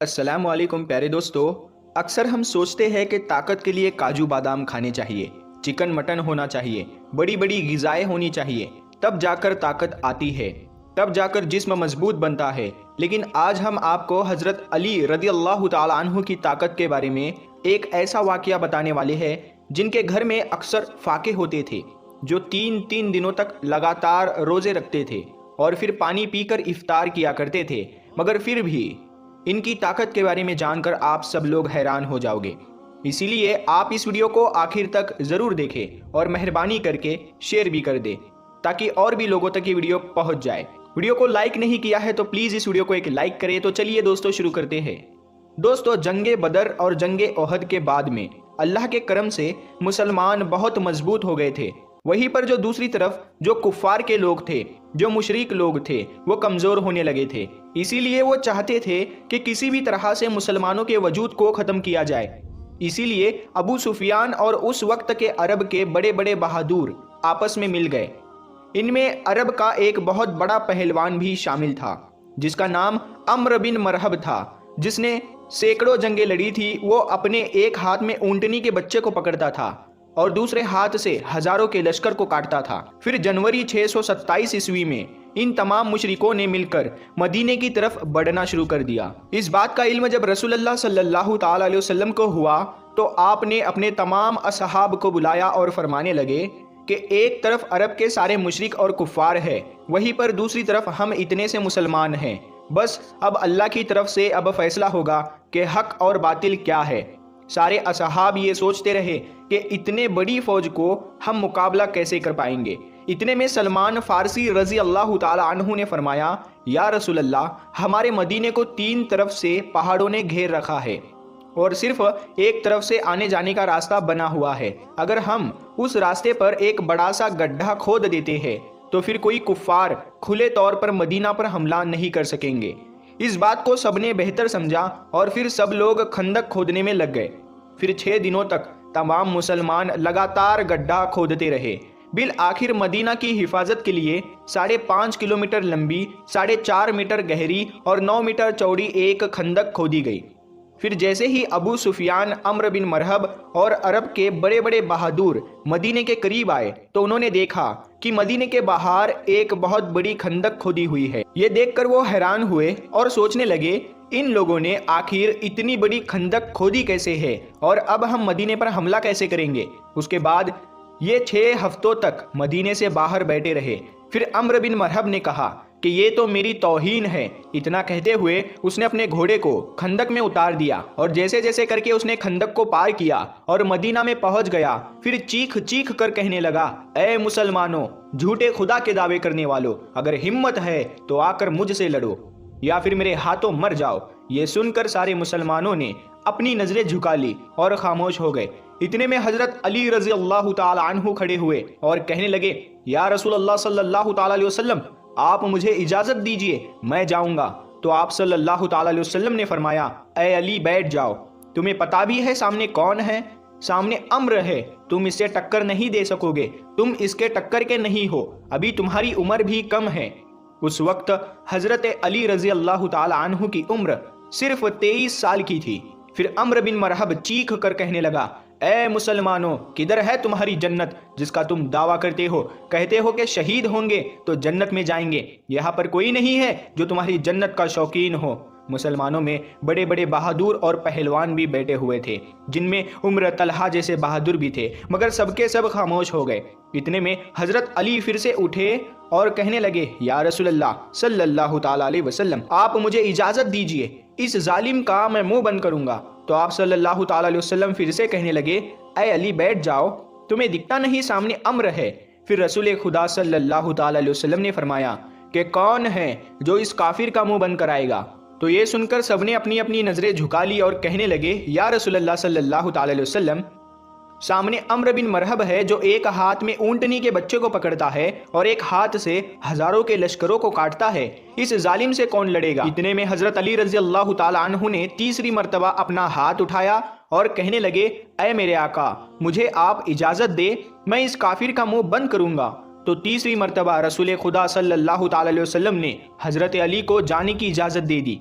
अस्सलाम वालेकुम प्यारे दोस्तों। अक्सर हम सोचते हैं कि ताकत के लिए काजू बादाम खाने चाहिए, चिकन मटन होना चाहिए, बड़ी बड़ी ग़िज़ाएँ होनी चाहिए, तब जाकर ताकत आती है, तब जाकर जिस्म मजबूत बनता है। लेकिन आज हम आपको हज़रत अली रज़ी अल्लाह ताला अन्हु की ताकत के बारे में एक ऐसा वाक़या बताने वाले हैं जिनके घर में अक्सर फाके होते थे, जो 3-3 दिनों तक लगातार रोज़े रखते थे और फिर पानी पीकर इफ्तार किया करते थे। मगर फिर भी इनकी ताकत के बारे में जानकर आप सब लोग हैरान हो जाओगे। इसीलिए आप इस वीडियो को आखिर तक ज़रूर देखें और मेहरबानी करके शेयर भी कर दें ताकि और भी लोगों तक ये वीडियो पहुंच जाए। वीडियो को लाइक नहीं किया है तो प्लीज़ इस वीडियो को एक लाइक करें। तो चलिए दोस्तों शुरू करते हैं। दोस्तों, जंगे बदर और जंगे ओहद के बाद में अल्लाह के करम से मुसलमान बहुत मजबूत हो गए थे। वहीं पर जो दूसरी तरफ जो कुफ़ार के लोग थे, जो मुशरिक लोग थे, वो कमज़ोर होने लगे थे। इसीलिए वो चाहते थे कि किसी भी तरह से मुसलमानों के वजूद को ख़त्म किया जाए। इसीलिए अबू सुफियान और उस वक्त के अरब के बड़े बड़े बहादुर आपस में मिल गए। इनमें अरब का एक बहुत बड़ा पहलवान भी शामिल था जिसका नाम अम्र बिन मरहब था, जिसने सैकड़ों जंगें लड़ी थी। वो अपने एक हाथ में ऊंटनी के बच्चे को पकड़ता था और दूसरे हाथ से हजारों के लश्कर को काटता था। फिर जनवरी 627 ईस्वी में इन तमाम मुशरिकों ने मिलकर मदीने की तरफ बढ़ना शुरू कर दिया। इस बात का इल्म जब रसूलुल्लाह सल्लल्लाहु ताला अलैहि वसल्लम को हुआ तो आपने अपने तमाम असहाब को बुलाया और फरमाने लगे कि एक तरफ अरब के सारे मुशरिक और कुफ़ार है, वहीं पर दूसरी तरफ हम इतने से मुसलमान हैं। बस अब अल्लाह की तरफ से अब फैसला होगा कि हक और बातिल क्या है। सारे असहाब ये सोचते रहे कि इतने बड़ी फौज को हम मुकाबला कैसे कर पाएंगे। इतने में सलमान फारसी रज़ी अल्लाह ताला अन्हु ने फरमाया, या रसूल अल्लाह, हमारे मदीने को 3 तरफ से पहाड़ों ने घेर रखा है और सिर्फ एक तरफ से आने जाने का रास्ता बना हुआ है। अगर हम उस रास्ते पर एक बड़ा सा गड्ढा खोद देते हैं तो फिर कोई कुफ़ार खुले तौर पर मदीना पर हमला नहीं कर सकेंगे। इस बात को सबने बेहतर समझा और फिर सब लोग खंदक खोदने में लग गए। फिर 6 दिनों तक तमाम मुसलमान लगातार गड्ढा खोदते रहे। बिल आखिर मदीना की हिफाजत के लिए 5.5 किलोमीटर लंबी, 4.5 मीटर गहरी और 9 मीटर चौड़ी एक खंदक खोदी गई। फिर जैसे ही अबू सुफियान, अम्र बिन मरहब और अरब के बड़े बड़े बहादुर मदीने के करीब आए तो उन्होंने देखा कि मदीने के बाहर एक बहुत बड़ी खंदक खोदी हुई है। ये देखकर वो हैरान हुए और सोचने लगे, इन लोगों ने आखिर इतनी बड़ी खंदक खोदी कैसे है और अब हम मदीने पर हमला कैसे करेंगे। उसके बाद ये 6 हफ्तों तक मदीने से बाहर बैठे रहे। फिर अम्र बिन मरहब ने कहा कि ये तो मेरी तौहीन है। इतना कहते हुए उसने अपने घोड़े को खंदक में उतार दिया और जैसे जैसे करके उसने खंदक को पार किया और मदीना में पहुंच गया। फिर चीख चीख कर कहने लगा, ऐ मुसलमानों, झूठे खुदा के दावे करने वालों, अगर हिम्मत है तो आकर मुझसे लड़ो या फिर मेरे हाथों मर जाओ। ये सुनकर सारे मुसलमानों ने अपनी नजरें झुका ली और खामोश हो गए। इतने में हजरत अली रज़ी अल्लाह ताला अन्हु खड़े हुए और कहने लगे, या रसूल अल्लाह सल्लल्लाहु ताला अलैहि वसल्लम, आप मुझे इजाज़त दीजिए, मैं जाऊंगा। तो आप सल्लल्लाहु ताला अलैहि वसल्लम ने फरमाया, ऐ अली, बैठ जाओ। तुम्हें पता भी है सामने कौन है? सामने अम्र है। तुम इससे टक्कर नहीं दे सकोगे, तुम इसके टक्कर के नहीं हो, अभी तुम्हारी उम्र भी कम है। उस वक्त हजरत अली रज़ी अल्लाह ताला अन्हु की उम्र सिर्फ 23 साल की थी। फिर अम्र बिन मरहब चीख कर कहने लगा, ऐ मुसलमानों, किधर है तुम्हारी जन्नत जिसका तुम दावा करते हो? कहते हो कि शहीद होंगे तो जन्नत में जाएंगे। यहाँ पर कोई नहीं है जो तुम्हारी जन्नत का शौकीन हो। मुसलमानों में बड़े बड़े बहादुर और पहलवान भी बैठे हुए थे, जिनमें उम्र तलहा जैसे बहादुर भी थे, मगर सबके सब खामोश हो गए। इतने में हजरत अली फिर से उठे और कहने लगे, या रसूलल्लाह सल्लल्लाहु ताला अलैहि वसल्लम, आप मुझे इजाज़त दीजिए, इस जालिम का मैं मुंह बंद करूंगा। तो आप सल्लल्लाहु ताला अलैहि वसल्लम फिर से कहने लगे, ऐ अली, बैठ जाओ, तुम्हें दिखता नहीं सामने अम्र है? फिर रसूल खुदा सल्लल्लाहु ताला अलैहि वसल्लम ने फरमाया कि कौन है जो इस काफिर का मुंह बंद कराएगा? तो ये सुनकर सबने अपनी अपनी नजरें झुका ली और कहने लगे, या रसूलल्लाह सल्लल्लाहु ताला अलैहि वसल्लम, सामने अम्र बिन मरहब है जो एक हाथ में ऊंटनी के बच्चे को पकड़ता है और एक हाथ से हजारों के लश्करों को काटता है। इस जालिम से कौन लड़ेगा? इतने में हजरत अली रज़ी अल्लाह ताला अन्हु ने तीसरी मर्तबा अपना हाथ उठाया और कहने लगे, ऐ मेरे आका, मुझे आप इजाजत दे, मैं इस काफिर का मुंह बंद करूंगा। तो तीसरी मर्तबा रसूल खुदा सल्लल्लाहु ताला अलैहि वसल्लम ने हजरत अली को जाने की इजाज़त दे दी।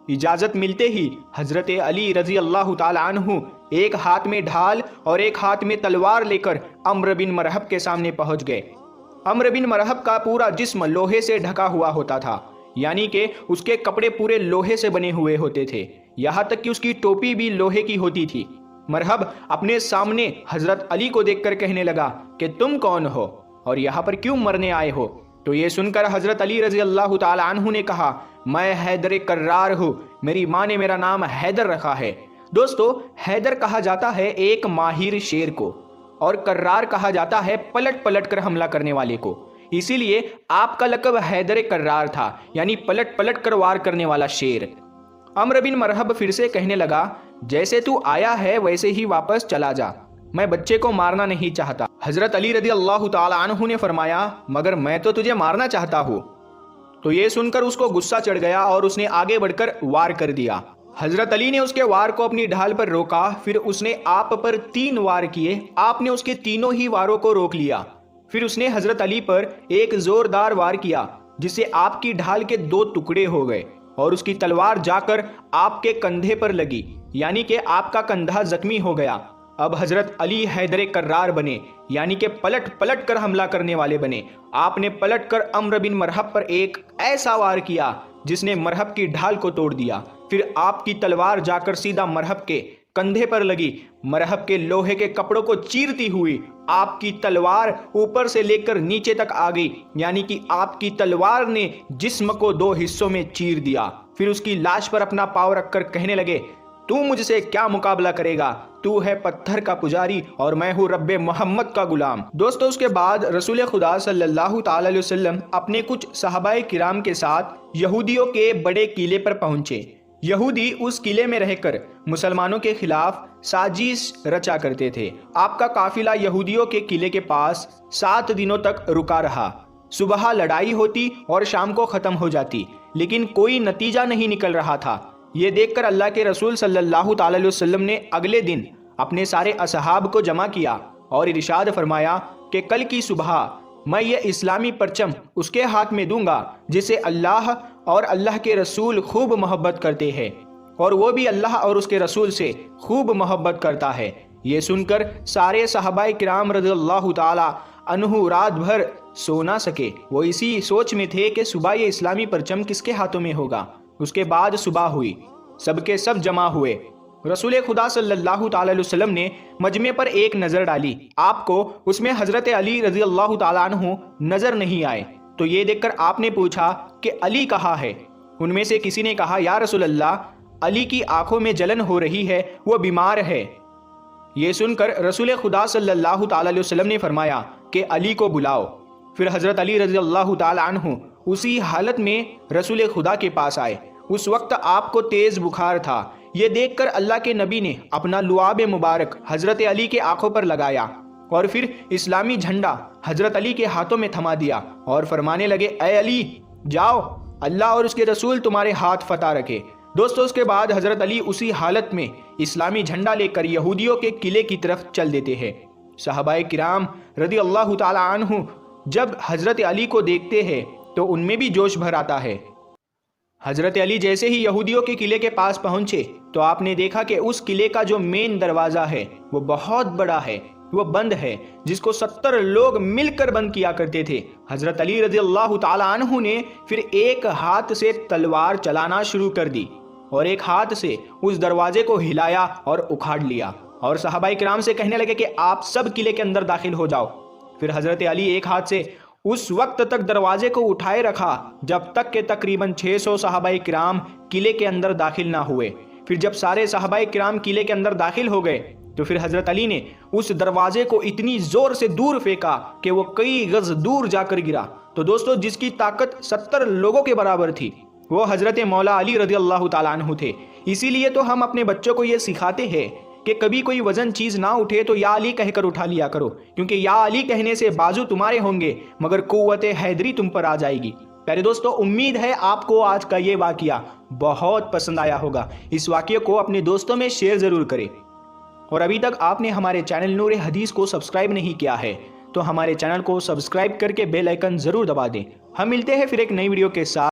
इजाजत मिलते ही हजरत अली रजी अल्लाह ताला अन्हु एक हाथ में ढाल और एक हाथ में तलवार लेकर अम्र बिन मरहब के सामने पहुंच गए। अम्र बिन मरहब का पूरा जिस्म लोहे से ढका हुआ होता था, यानी कि उसके कपड़े पूरे लोहे से बने हुए होते थे, यहाँ तक कि उसकी टोपी भी लोहे की होती थी। मरहब अपने सामने हजरत अली को देखकर कहने लगा कि तुम कौन हो और यहाँ पर क्यों मरने आए हो? तो ये सुनकर हजरत अली रजी अल्लाह ताला अन्हु ने कहा, मैं हैदर कर्रार हूँ, मेरी माँ ने मेरा नाम हैदर रखा है। दोस्तों, हैदर कहा जाता है एक माहिर शेर को, और कर्रार कहा जाता है पलट पलट कर हमला करने वाले को। इसीलिए आपका लक़ब हैदर कर्रार था, यानी पलट पलट कर वार करने वाला शेर। अम्र बिन मरहब फिर से कहने लगा, जैसे तू आया है वैसे ही वापस चला जा, मैं बच्चे को मारना नहीं चाहता। हजरत अली रज़ी अल्लाह ताला अन्हु ने फरमाया, मगर मैं तो तुझे मारना चाहता हूँ। तो ये सुनकर उसको गुस्सा चढ़ गया और उसने आगे बढ़कर वार कर दिया। हजरत अली ने उसके वार को अपनी ढाल पर रोका, फिर उसने आप पर 3 वार किए। आपने उसके तीनों ही वारों को रोक लिया। फिर उसने हजरत अली पर एक जोरदार वार किया, जिससे आपकी ढाल के 2 टुकड़े हो गए और उसकी तलवार जाकर आपके कंधे पर लगी, यानी कि आपका कंधा जख्मी हो गया। अब हजरत अली हैदर कर्रार बने, यानी कि पलट पलट कर हमला करने वाले बने। आपने पलट कर अम्र बिन मरहब पर एक ऐसा वार किया जिसने मरहब की ढाल को तोड़ दिया। फिर आपकी तलवार जाकर सीधा मरहब के कंधे पर लगी। मरहब के लोहे के कपड़ों को चीरती हुई आपकी तलवार ऊपर से लेकर नीचे तक आ गई, यानी कि आपकी तलवार ने जिस्म को 2 हिस्सों में चीर दिया। फिर उसकी लाश पर अपना पांव रखकर कहने लगे, तू मुझसे क्या मुकाबला करेगा? तू है पत्थर का पुजारी और मैं हूँ रब्बे मोहम्मद का गुलाम। दोस्तों, उसके बाद रसूल खुदा सल्लल्लाहु ताला अलैहि वसल्लम अपने कुछ सहाबाए किराम के साथ यहूदियों के बड़े किले पर पहुंचे। यहूदी उस किले में रहकर मुसलमानों के खिलाफ साजिश रचा करते थे। आपका काफिला यहूदियों के किले के पास 7 दिनों तक रुका रहा। सुबह लड़ाई होती और शाम को ख़त्म हो जाती, लेकिन कोई नतीजा नहीं निकल रहा था। ये देखकर अल्लाह के रसूल सल्लल्लाहु ताला अलैहि वसल्लम ने अगले दिन अपने सारे असहाब को जमा किया और इरशाद फरमाया कि कल की सुबह मैं ये इस्लामी परचम उसके हाथ में दूंगा जिसे अल्लाह और अल्लाह के रसूल खूब मोहब्बत करते हैं, और वो भी अल्लाह और उसके रसूल से खूब मोहब्बत करता है। ये सुनकर सारे सहाबाए किराम रज़ियल्लाहु ताला अन्हु रात भर सो ना सके। वो इसी सोच में थे कि सुबह ये इस्लामी परचम किसके हाथों में होगा। उसके बाद सुबह हुई, सबके सब जमा हुए। रसूल खुदा सल्लल्लाहु ताला अलैहि वसल्लम ने मजमे पर एक नज़र डाली। आपको उसमें हज़रत अली रज़ी अल्लाह ताला अन्हु नज़र नहीं आए। तो ये देखकर आपने पूछा कि अली कहाँ है? उनमें से किसी ने कहा, या रसूल अल्लाह, अली की आंखों में जलन हो रही है, वो बीमार है। ये सुनकर रसूल खुदा सल्लल्लाहु ताला अलैहि वसल्लम ने फरमाया कि अली को बुलाओ। फिर हज़रत अली रज़ी अल्लाह ताला अन्हु उसी हालत में रसूल खुदा के पास आए। उस वक्त आपको तेज़ बुखार था। ये देखकर अल्लाह के नबी ने अपना लुआब मुबारक हज़रत अली के आंखों पर लगाया और फिर इस्लामी झंडा हज़रत अली के हाथों में थमा दिया और फरमाने लगे, ए अली, जाओ, अल्लाह और उसके रसूल तुम्हारे हाथ फतह रखे। दोस्तों, उसके बाद हज़रत अली उसी हालत में इस्लामी झंडा लेकर यहूदियों के किले की तरफ चल देते हैं। सहाबाए किराम रज़ी अल्लाह ताला अन्हु जब हज़रत अली को देखते हैं तो उनमें भी जोश भर आता है। हज़रत अली जैसे ही यहूदियों के किले के पास पहुंचे तो आपने देखा कि उस किले का जो मेन दरवाज़ा है वो बहुत बड़ा है, वो बंद है, जिसको 70 लोग मिलकर बंद किया करते थे। हज़रत अली रज़ी अल्लाह ताला अन्हु ने फिर एक हाथ से तलवार चलाना शुरू कर दी और एक हाथ से उस दरवाजे को हिलाया और उखाड़ लिया और सहाबाए किराम से कहने लगे कि आप सब किले के अंदर दाखिल हो जाओ। फिर हज़रत अली एक हाथ से उस वक्त तक दरवाजे को उठाए रखा जब तक के तकरीबन 600 सहाबाए किराम किले के अंदर दाखिल ना हुए। फिर जब सारे सहाबाए किराम किले के अंदर दाखिल हो गए तो फिर हज़रत अली ने उस दरवाजे को इतनी ज़ोर से दूर फेंका कि वो कई गज़ दूर जाकर गिरा। तो दोस्तों, जिसकी ताकत 70 लोगों के बराबर थी वो हज़रत मौला अली रज़ी अल्लाह ताला अन्हु थे। इसीलिए तो हम अपने बच्चों को ये सिखाते हैं कि कभी कोई वजन चीज़ ना उठे तो या अली कहकर उठा लिया करो, क्योंकि या अली कहने से बाजू तुम्हारे होंगे मगर कुव्वत हैदरी तुम पर आ जाएगी। प्यारे दोस्तों, उम्मीद है आपको आज का ये वाक़या बहुत पसंद आया होगा। इस वाक़ये को अपने दोस्तों में शेयर ज़रूर करें और अभी तक आपने हमारे चैनल नूर हदीस को सब्सक्राइब नहीं किया है तो हमारे चैनल को सब्सक्राइब करके बेल आइकन ज़रूर दबा दें। हम मिलते हैं फिर एक नई वीडियो के साथ।